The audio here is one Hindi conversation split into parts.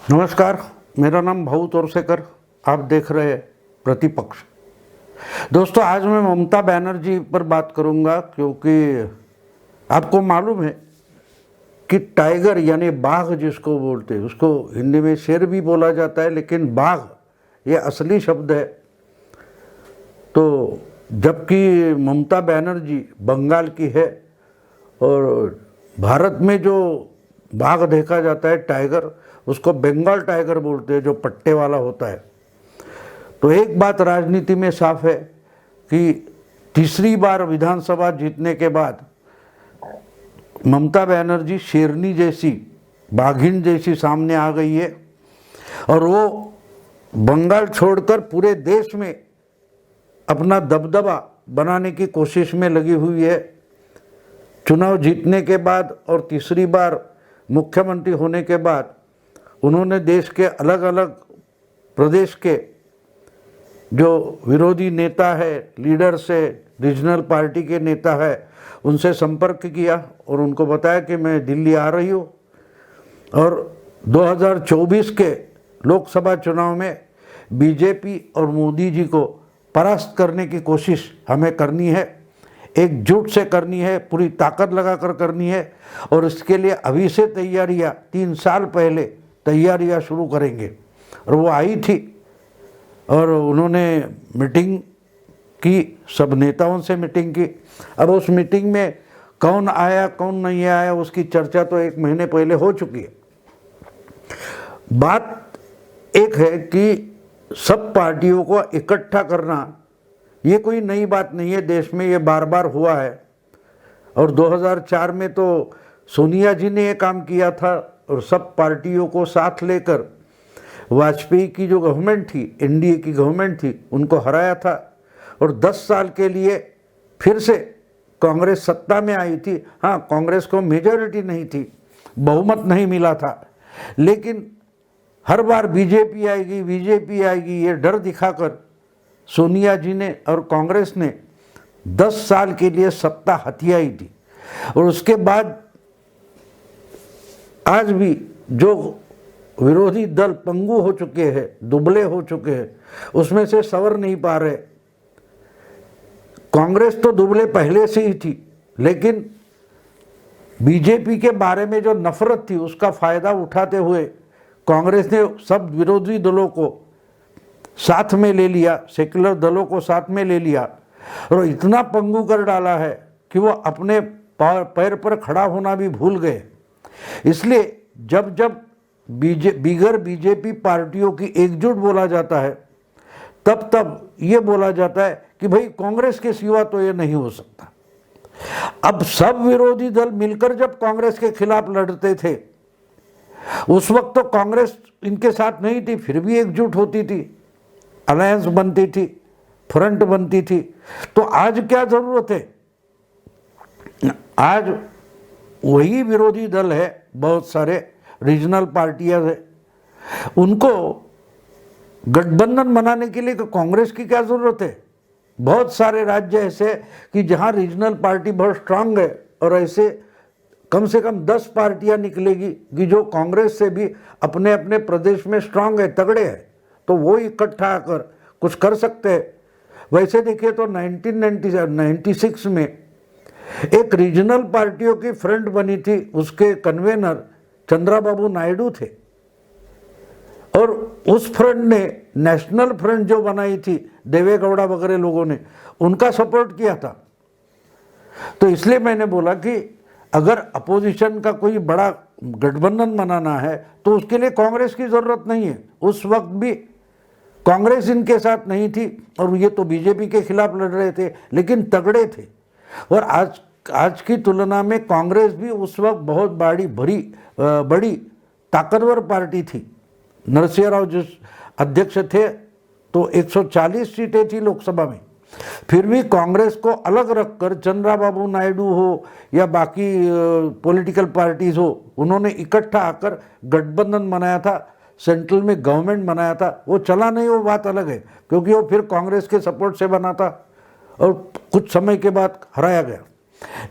नमस्कार, मेरा नाम भाऊ तोरसेकर। आप देख रहे हैं प्रतिपक्ष। दोस्तों, आज मैं ममता बनर्जी पर बात करूंगा क्योंकि आपको मालूम है कि टाइगर यानी बाघ जिसको बोलते हैं, उसको हिंदी में शेर भी बोला जाता है, लेकिन बाघ ये असली शब्द है। तो जबकि ममता बनर्जी बंगाल की है और भारत में जो बाघ देखा जाता है टाइगर, उसको बंगाल टाइगर बोलते हैं, जो पट्टे वाला होता है। तो एक बात राजनीति में साफ है कि तीसरी बार विधानसभा जीतने के बाद ममता बनर्जी शेरनी जैसी, बाघिन जैसी सामने आ गई है और वो बंगाल छोड़कर पूरे देश में अपना दबदबा बनाने की कोशिश में लगी हुई है। चुनाव जीतने के बाद और तीसरी बार मुख्यमंत्री होने के बाद उन्होंने देश के अलग अलग प्रदेश के जो विरोधी नेता है, लीडर्स है, रीजनल पार्टी के नेता है, उनसे संपर्क किया और उनको बताया कि मैं दिल्ली आ रही हूँ और 2024 के लोकसभा चुनाव में बीजेपी और मोदी जी को परास्त करने की कोशिश हमें करनी है, एकजुट से करनी है, पूरी ताकत लगाकर करनी है। और इसके लिए अभी से तैयारियां 3 साल पहले तैयारियां शुरू करेंगे। और वो आई थी और उन्होंने मीटिंग की, सब नेताओं से मीटिंग की। अब उस मीटिंग में कौन आया कौन नहीं आया उसकी चर्चा तो 1 महीने पहले हो चुकी है। बात एक है कि सब पार्टियों को इकट्ठा करना ये कोई नई बात नहीं है, देश में ये बार बार हुआ है। और 2004 में तो सोनिया जी ने ये काम किया था और सब पार्टियों को साथ लेकर वाजपेयी की जो गवर्नमेंट थी, एनडीए की गवर्नमेंट थी, उनको हराया था। और 10 साल के लिए फिर से कांग्रेस सत्ता में आई थी। हाँ, कांग्रेस को मेजॉरिटी नहीं थी, बहुमत नहीं मिला था, लेकिन हर बार बीजेपी आएगी ये डर दिखाकर सोनिया जी ने और कांग्रेस ने 10 साल के लिए सत्ता हथियाई थी। और उसके बाद आज भी जो विरोधी दल पंगु हो चुके हैं, दुबले हो चुके हैं, उसमें से सवर नहीं पा रहे। कांग्रेस तो दुबले पहले से ही थी, लेकिन बीजेपी के बारे में जो नफरत थी उसका फायदा उठाते हुए कांग्रेस ने सब विरोधी दलों को साथ में ले लिया, सेक्युलर दलों को साथ में ले लिया और इतना पंगु कर डाला है कि वो अपने पैर पर खड़ा होना भी भूल गए। इसलिए जब जब बिगर बीजेपी पार्टियों की एकजुट बोला जाता है, तब तब ये बोला जाता है कि भाई कांग्रेस के सिवा तो ये नहीं हो सकता। अब सब विरोधी दल मिलकर जब कांग्रेस के खिलाफ लड़ते थे, उस वक्त तो कांग्रेस इनके साथ नहीं थी, फिर भी एकजुट होती थी, अलायंस बनती थी, फ्रंट बनती थी। तो आज क्या जरूरत है? आज वही विरोधी दल है, बहुत सारे रीजनल पार्टियां है, उनको गठबंधन बनाने के लिए कांग्रेस की क्या जरूरत है? बहुत सारे राज्य ऐसे कि जहां रीजनल पार्टी बहुत स्ट्रांग है और ऐसे कम से कम 10 पार्टियां निकलेगी कि जो कांग्रेस से भी अपने अपने प्रदेश में स्ट्रांग है, तगड़े है, तो वो इकट्ठा आकर कुछ कर सकते हैं। वैसे देखिए तो 1996 में एक रीजनल पार्टियों की फ्रंट बनी थी, उसके कन्वेनर चंद्रबाबू नायडू थे और उस फ्रंट ने नेशनल फ्रंट जो बनाई थी देवेगौड़ा वगैरह लोगों ने, उनका सपोर्ट किया था। तो इसलिए मैंने बोला कि अगर अपोजिशन का कोई बड़ा गठबंधन बनाना है तो उसके लिए कांग्रेस की जरूरत नहीं है। उस वक्त भी कांग्रेस इनके साथ नहीं थी और ये तो बीजेपी के खिलाफ लड़ रहे थे, लेकिन तगड़े थे। और आज की तुलना में कांग्रेस भी उस वक्त बहुत बड़ी ताकतवर पार्टी थी। नरसिंह राव जिस अध्यक्ष थे तो 140 सीटें थी लोकसभा में, फिर भी कांग्रेस को अलग रखकर चंद्रबाबू नायडू हो या बाकी पॉलिटिकल पार्टीज हो, उन्होंने इकट्ठा आकर गठबंधन बनाया था, सेंट्रल में गवर्नमेंट बनाया था। वो चला नहीं, वो बात अलग है, क्योंकि वो फिर कांग्रेस के सपोर्ट से बना था और कुछ समय के बाद हराया गया।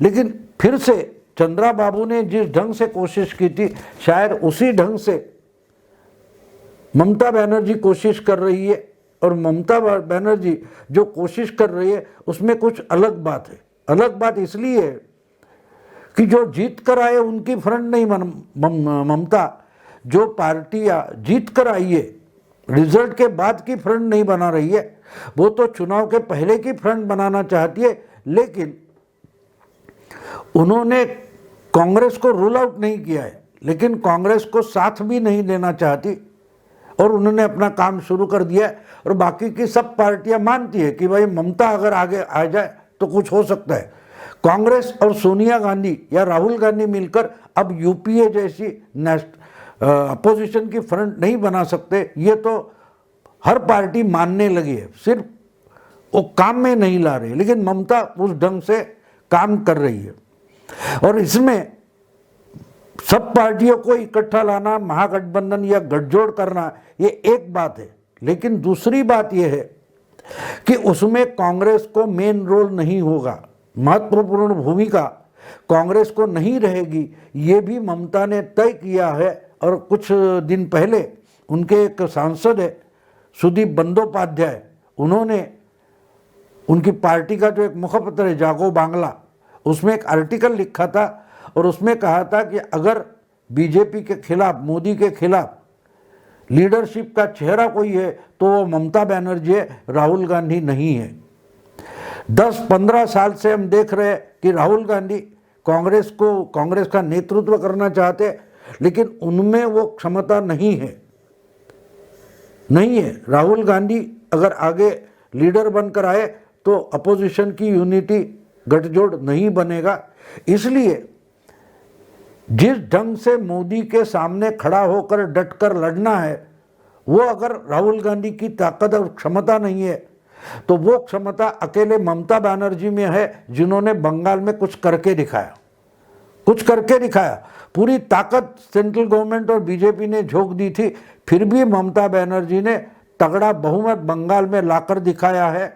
लेकिन फिर से चंद्रबाबू ने जिस ढंग से कोशिश की थी, शायद उसी ढंग से ममता बनर्जी कोशिश कर रही है, और ममता बनर्जी जो कोशिश कर रही है उसमें कुछ अलग बात है। अलग बात इसलिए है कि जो जीत कर आए उनकी फ्रंट नहीं ममता जो पार्टियां जीत कर आई है रिजल्ट के बाद की फ्रंट नहीं बना रही है, वो तो चुनाव के पहले की फ्रंट बनाना चाहती है। लेकिन उन्होंने कांग्रेस को रूल आउट नहीं किया है, लेकिन कांग्रेस को साथ भी नहीं लेना चाहती, और उन्होंने अपना काम शुरू कर दिया है। और बाकी की सब पार्टियां मानती है कि भाई ममता अगर आगे आ जाए तो कुछ हो सकता है। कांग्रेस और सोनिया गांधी या राहुल गांधी मिलकर अब यूपीए जैसी अपोजिशन की फ्रंट नहीं बना सकते, ये तो हर पार्टी मानने लगी है, सिर्फ वो काम में नहीं ला रही। लेकिन ममता उस ढंग से काम कर रही है, और इसमें सब पार्टियों को इकट्ठा लाना, महागठबंधन या गठजोड़ करना, ये एक बात है। लेकिन दूसरी बात यह है कि उसमें कांग्रेस को मेन रोल नहीं होगा, महत्वपूर्ण भूमिका कांग्रेस को नहीं रहेगी, ये भी ममता ने तय किया है। और कुछ दिन पहले उनके एक सांसद है सुदीप बंदोपाध्याय, उन्होंने उनकी पार्टी का जो एक मुखपत्र है जागो बांग्ला, उसमें एक आर्टिकल लिखा था, और उसमें कहा था कि अगर बीजेपी के खिलाफ, मोदी के खिलाफ लीडरशिप का चेहरा कोई है तो वो ममता बनर्जी है, राहुल गांधी नहीं है। 10-15 साल से हम देख रहे हैं कि राहुल गांधी कांग्रेस का नेतृत्व करना चाहते हैं, लेकिन उनमें वो क्षमता नहीं है। राहुल गांधी अगर आगे लीडर बनकर आए तो अपोजिशन की यूनिटी, गठजोड़ नहीं बनेगा। इसलिए जिस ढंग से मोदी के सामने खड़ा होकर डटकर लड़ना है, वो अगर राहुल गांधी की ताकत और क्षमता नहीं है तो वो क्षमता अकेले ममता बनर्जी में है, जिन्होंने बंगाल में कुछ करके दिखाया। पूरी ताकत सेंट्रल गवर्नमेंट और बीजेपी ने झोंक दी थी, फिर भी ममता बनर्जी ने तगड़ा बहुमत बंगाल में लाकर दिखाया है।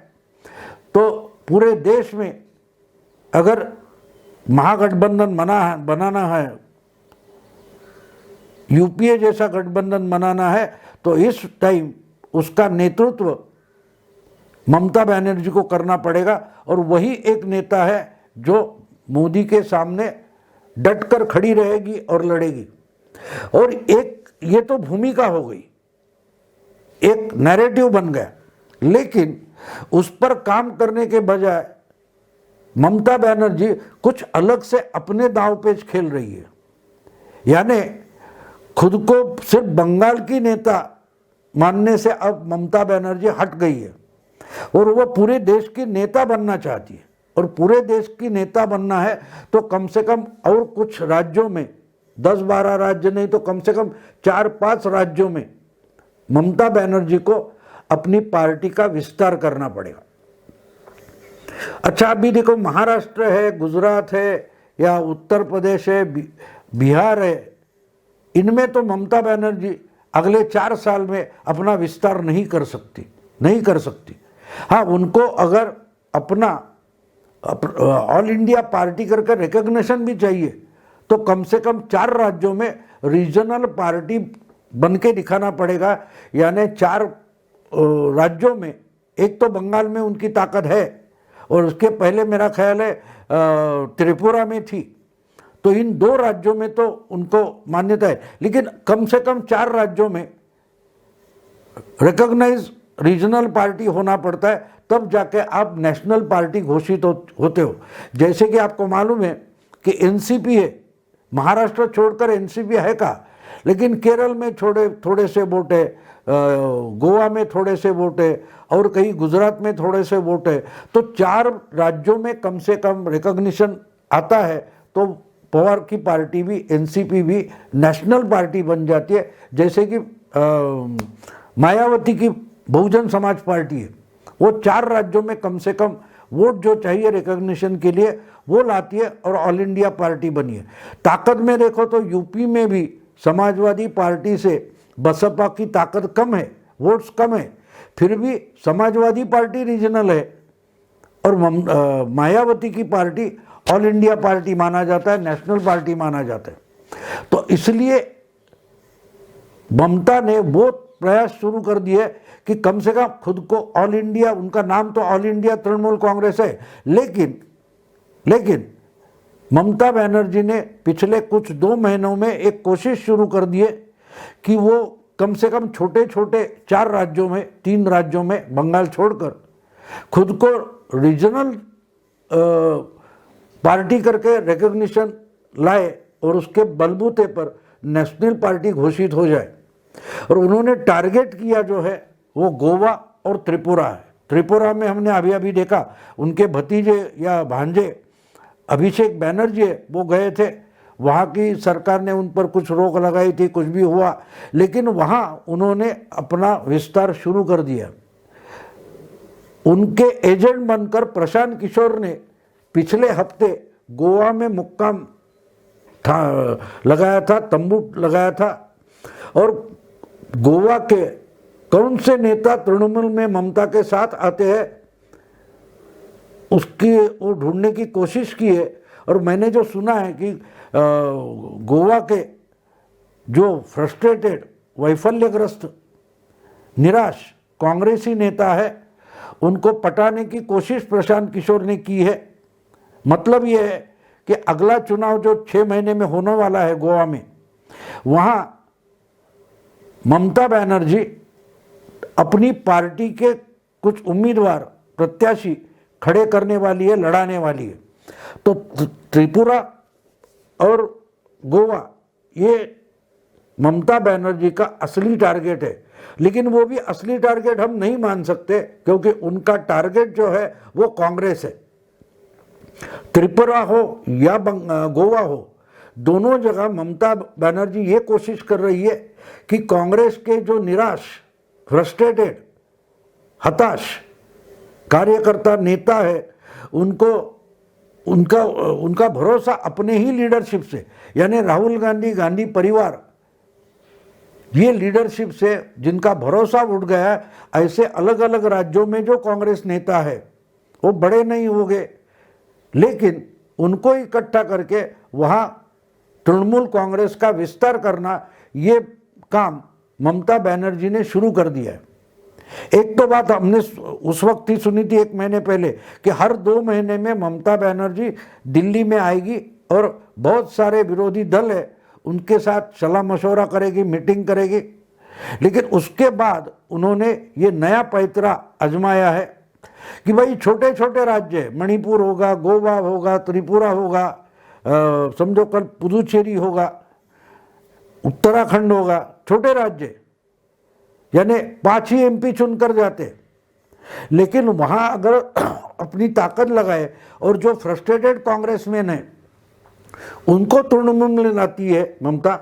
तो पूरे देश में अगर महागठबंधन बनाना है, यूपीए जैसा गठबंधन बनाना है, तो इस टाइम उसका नेतृत्व ममता बनर्जी को करना पड़ेगा। और वही एक नेता है जो मोदी के सामने डटकर खड़ी रहेगी और लड़ेगी। और एक ये तो भूमिका हो गई, एक नैरेटिव बन गया, लेकिन उस पर काम करने के बजाय ममता बनर्जी कुछ अलग से अपने दांवपेच खेल रही है। यानी खुद को सिर्फ बंगाल की नेता मानने से अब ममता बनर्जी हट गई है, और वो पूरे देश की नेता बनना चाहती है। और पूरे देश की नेता बनना है तो कम से कम और कुछ राज्यों में, 10-12 राज्य नहीं तो कम से कम 4-5 राज्यों में ममता बनर्जी को अपनी पार्टी का विस्तार करना पड़ेगा। अच्छा, अभी देखो, महाराष्ट्र है, गुजरात है, या उत्तर प्रदेश है, बिहार है, इनमें तो ममता बनर्जी अगले 4 साल में अपना विस्तार नहीं कर सकती। हाँ, उनको अगर अपना ऑल इंडिया पार्टी करके रिकग्निशन भी चाहिए तो कम से कम 4 राज्यों में रीजनल पार्टी बन के दिखाना पड़ेगा। यानी 4 राज्यों में, एक तो बंगाल में उनकी ताकत है, और उसके पहले मेरा ख्याल है त्रिपुरा में थी, तो इन 2 राज्यों में तो उनको मान्यता है। लेकिन कम से कम 4 राज्यों में रिकॉग्नाइज रीजनल पार्टी होना पड़ता है, तब जाके आप नेशनल पार्टी घोषित होते हो। जैसे कि आपको मालूम है कि एनसीपी है, महाराष्ट्र छोड़कर एनसीपी है का, लेकिन केरल में थोड़े से वोट है, गोवा में थोड़े से वोट है, और कहीं गुजरात में थोड़े से वोट है। तो 4 राज्यों में कम से कम रिकॉग्निशन आता है तो पवार की पार्टी भी, एनसीपी भी नेशनल पार्टी बन जाती है। जैसे कि मायावती की बहुजन समाज पार्टी है, वो 4 राज्यों में कम से कम वोट जो चाहिए रिकॉग्निशन के लिए वो लाती है, और ऑल इंडिया पार्टी बनी है। ताकत में देखो तो यूपी में भी समाजवादी पार्टी से बसपा की ताकत कम है, वोट्स कम है, फिर भी समाजवादी पार्टी रीजनल है, और मायावती की पार्टी ऑल इंडिया पार्टी माना जाता है, नेशनल पार्टी माना जाता है। तो इसलिए ममता ने वो प्रयास शुरू कर दिए कि कम से कम खुद को ऑल इंडिया, उनका नाम तो ऑल इंडिया तृणमूल कांग्रेस है, लेकिन ममता बनर्जी ने पिछले कुछ 2 महीनों में एक कोशिश शुरू कर दी है कि वो कम से कम छोटे छोटे 4 राज्यों में, 3 राज्यों में, बंगाल छोड़कर खुद को रीजनल पार्टी करके रिकॉग्निशन लाए और उसके बलबूते पर नेशनल पार्टी घोषित हो जाए। और उन्होंने टारगेट किया जो है वो गोवा और त्रिपुरा है। त्रिपुरा में हमने अभी अभी देखा उनके भतीजे या भांजे अभिषेक बैनर्जी है, वो गए थे, वहाँ की सरकार ने उन पर कुछ रोक लगाई थी, कुछ भी हुआ, लेकिन वहाँ उन्होंने अपना विस्तार शुरू कर दिया। उनके एजेंट बनकर प्रशांत किशोर ने पिछले हफ्ते गोवा में मुक्काम लगाया था, तंबू लगाया था, और गोवा के कौन से नेता तृणमूल में ममता के साथ आते हैं उसकी वो ढूंढने की कोशिश की है। और मैंने जो सुना है कि गोवा के जो फ्रस्ट्रेटेड, वैफल्यग्रस्त, निराश कांग्रेसी नेता है, उनको पटाने की कोशिश प्रशांत किशोर ने की है। मतलब ये है कि अगला चुनाव जो 6 महीने में होने वाला है गोवा में, वहाँ ममता बनर्जी अपनी पार्टी के कुछ उम्मीदवार, प्रत्याशी खड़े करने वाली है, लड़ाने वाली है। तो त्रिपुरा और गोवा ये ममता बनर्जी का असली टारगेट है, लेकिन वो भी असली टारगेट हम नहीं मान सकते क्योंकि उनका टारगेट जो है वो कांग्रेस है। त्रिपुरा हो या गोवा हो, दोनों जगह ममता बनर्जी ये कोशिश कर रही है कि कांग्रेस के जो निराश, फ्रस्ट्रेटेड, हताश कार्यकर्ता, नेता है, उनको उनका भरोसा अपने ही लीडरशिप से, यानी राहुल गांधी, गांधी परिवार, ये लीडरशिप से जिनका भरोसा उठ गया है, ऐसे अलग अलग राज्यों में जो कांग्रेस नेता है वो बड़े नहीं हो गए, लेकिन उनको इकट्ठा करके वहाँ तृणमूल कांग्रेस का विस्तार करना, ये काम ममता बनर्जी ने शुरू कर दिया है। एक तो बात हमने उस वक्त ही सुनी थी 1 महीने पहले कि हर 2 महीने में ममता बनर्जी दिल्ली में आएगी और बहुत सारे विरोधी दल है उनके साथ सलाह मशवरा करेगी, मीटिंग करेगी। लेकिन उसके बाद उन्होंने ये नया पैतरा आजमाया है कि भाई छोटे छोटे राज्य, मणिपुर होगा, गोवा होगा, त्रिपुरा होगा, समझो कल पुदुचेरी होगा, उत्तराखंड होगा, छोटे राज्य, यानी 5 ही MP चुनकर जाते, लेकिन वहाँ अगर अपनी ताकत लगाए और जो फ्रस्ट्रेटेड कांग्रेसमैन है उनको तृणमूल में लाती है ममता,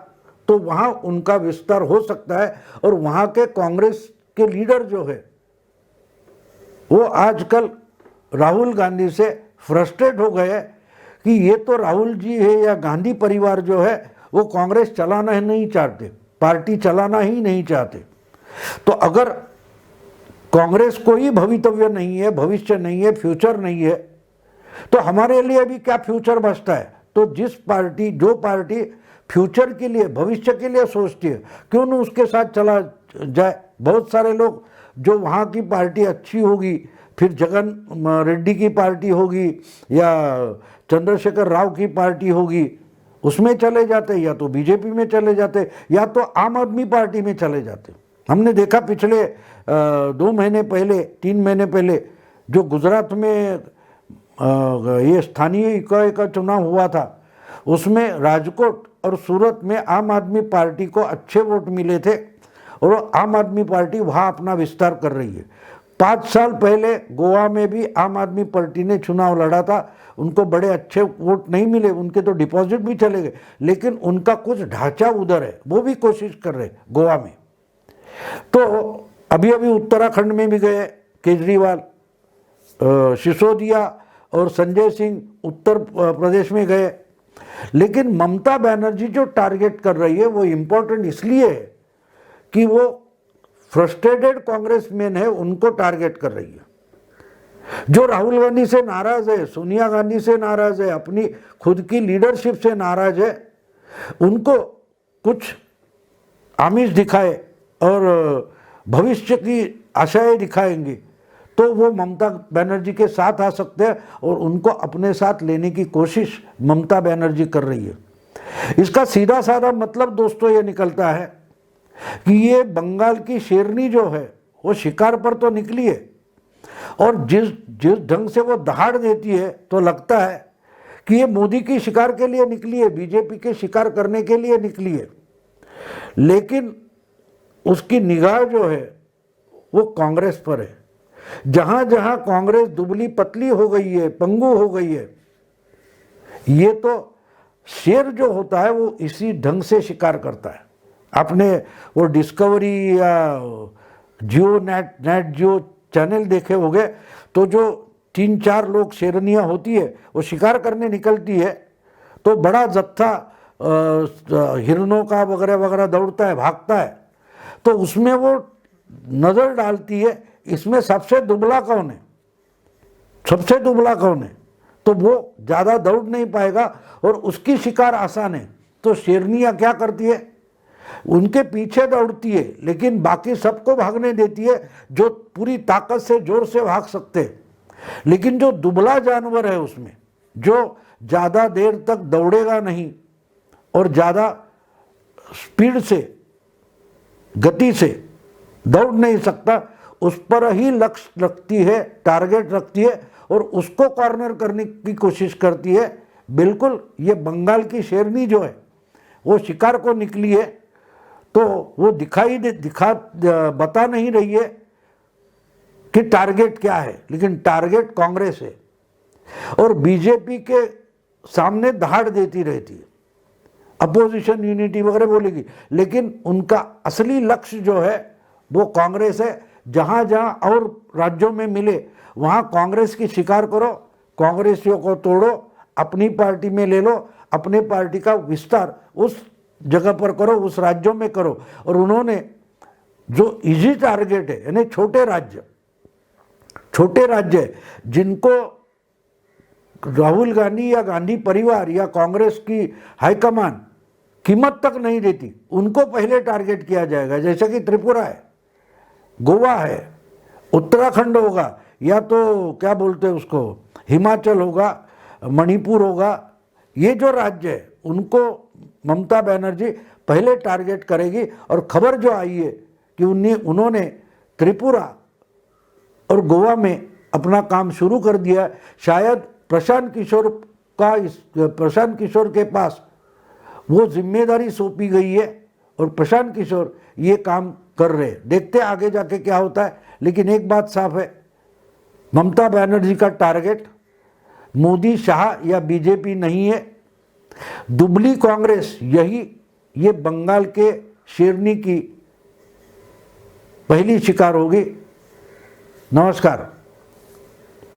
तो वहाँ उनका विस्तार हो सकता है। और वहाँ के कांग्रेस के लीडर जो है वो आजकल राहुल गांधी से फ्रस्ट्रेट हो गए कि ये तो राहुल जी है या गांधी परिवार जो है वो कांग्रेस चलाना नहीं चाहते, पार्टी चलाना ही नहीं चाहते। तो अगर कांग्रेस कोई भवितव्य नहीं है, भविष्य नहीं है, फ्यूचर नहीं है, तो हमारे लिए अभी क्या फ्यूचर बचता है? तो जो पार्टी फ्यूचर के लिए, भविष्य के लिए सोचती है, क्यों न उसके साथ चला जाए। बहुत सारे लोग जो वहाँ की पार्टी अच्छी होगी, फिर जगन रेड्डी की पार्टी होगी या चंद्रशेखर राव की पार्टी होगी, उसमें चले जाते, या तो बीजेपी में चले जाते, या तो आम आदमी पार्टी में चले जाते। हमने देखा पिछले 2 महीने पहले, 3 महीने पहले जो गुजरात में ये स्थानीय इकाई का चुनाव हुआ था, उसमें राजकोट और सूरत में आम आदमी पार्टी को अच्छे वोट मिले थे और आम आदमी पार्टी वहाँ अपना विस्तार कर रही है। 5 साल पहले गोवा में भी आम आदमी पार्टी ने चुनाव लड़ा था, उनको बड़े अच्छे वोट नहीं मिले, उनके तो डिपॉजिट भी चले गए, लेकिन उनका कुछ ढांचा उधर है, वो भी कोशिश कर रहे गोवा में। तो अभी अभी उत्तराखंड में भी गए केजरीवाल, सिसोदिया और संजय सिंह उत्तर प्रदेश में गए, लेकिन ममता बनर्जी जो टारगेट कर रही है वो इम्पोर्टेंट इसलिए है कि वो फ्रस्ट्रेटेड कांग्रेसमैन है, उनको टारगेट कर रही है। जो राहुल गांधी से नाराज है, सोनिया गांधी से नाराज है, अपनी खुद की लीडरशिप से नाराज है, उनको कुछ आमिष दिखाए और भविष्य की आशाएं दिखाएंगी तो वो ममता बनर्जी के साथ आ सकते हैं और उनको अपने साथ लेने की कोशिश ममता बनर्जी कर रही है। इसका सीधा साधा मतलब दोस्तों ये निकलता है कि ये बंगाल की शेरनी जो है वो शिकार पर तो निकली है और जिस ढंग से वो दहाड़ देती है तो लगता है कि ये मोदी की शिकार के लिए निकली है, बीजेपी के शिकार करने के लिए निकली है। लेकिन उसकी निगाह जो है वो कांग्रेस पर है। जहां जहां कांग्रेस दुबली पतली हो गई है, पंगु हो गई है, ये तो शेर जो होता है वो इसी ढंग से शिकार करता है। आपने वो डिस्कवरी या जियो नेट जियो चैनल देखे होंगे तो जो 3-4 लोग शेरनियाँ होती है वो शिकार करने निकलती है तो बड़ा जत्था हिरणों का वगैरह वगैरह दौड़ता है, भागता है, तो उसमें वो नज़र डालती है इसमें सबसे दुबला कौन है, सबसे दुबला कौन है, तो वो ज़्यादा दौड़ नहीं पाएगा और उसकी शिकार आसान है। तो शेरनियाँ क्या करती है, उनके पीछे दौड़ती है लेकिन बाकी सबको भागने देती है जो पूरी ताकत से जोर से भाग सकते हैं। लेकिन जो दुबला जानवर है उसमें जो ज़्यादा देर तक दौड़ेगा नहीं और ज़्यादा स्पीड से, गति से दौड़ नहीं सकता, उस पर ही लक्ष्य रखती है, टारगेट रखती है और उसको कॉर्नर करने की कोशिश करती है। बिल्कुल ये बंगाल की शेरनी जो है वो शिकार को निकली है तो वो बता नहीं रही है कि टारगेट क्या है, लेकिन टारगेट कांग्रेस है और बीजेपी के सामने दहाड़ देती रहती है, अपोजिशन यूनिटी वगैरह बोलेगी, लेकिन उनका असली लक्ष्य जो है वो कांग्रेस है। जहाँ जहाँ और राज्यों में मिले वहाँ कांग्रेस की शिकार करो, कांग्रेसियों को तोड़ो, अपनी पार्टी में ले लो, अपने पार्टी का विस्तार उस जगह पर करो, उस राज्यों में करो। और उन्होंने जो इजी टारगेट है यानी छोटे राज्य जिनको राहुल गांधी या गांधी परिवार या कांग्रेस की हाईकमान कीमत तक नहीं देती, उनको पहले टारगेट किया जाएगा। जैसे कि त्रिपुरा है, गोवा है, उत्तराखंड होगा, या तो क्या बोलते हैं उसको, हिमाचल होगा, मणिपुर होगा, ये जो राज्य है उनको ममता बनर्जी पहले टारगेट करेगी। और खबर जो आई है कि उन्होंने त्रिपुरा और गोवा में अपना काम शुरू कर दिया। शायद प्रशांत किशोर के पास वो जिम्मेदारी सौंपी गई है और प्रशांत किशोर ये काम कर रहे हैं। देखते हैं आगे जाके क्या होता है, लेकिन एक बात साफ है, ममता बनर्जी का टारगेट मोदी, शाह या बीजेपी नहीं है, दुबली कांग्रेस ये बंगाल के शेरनी की पहली शिकार होगी। नमस्कार।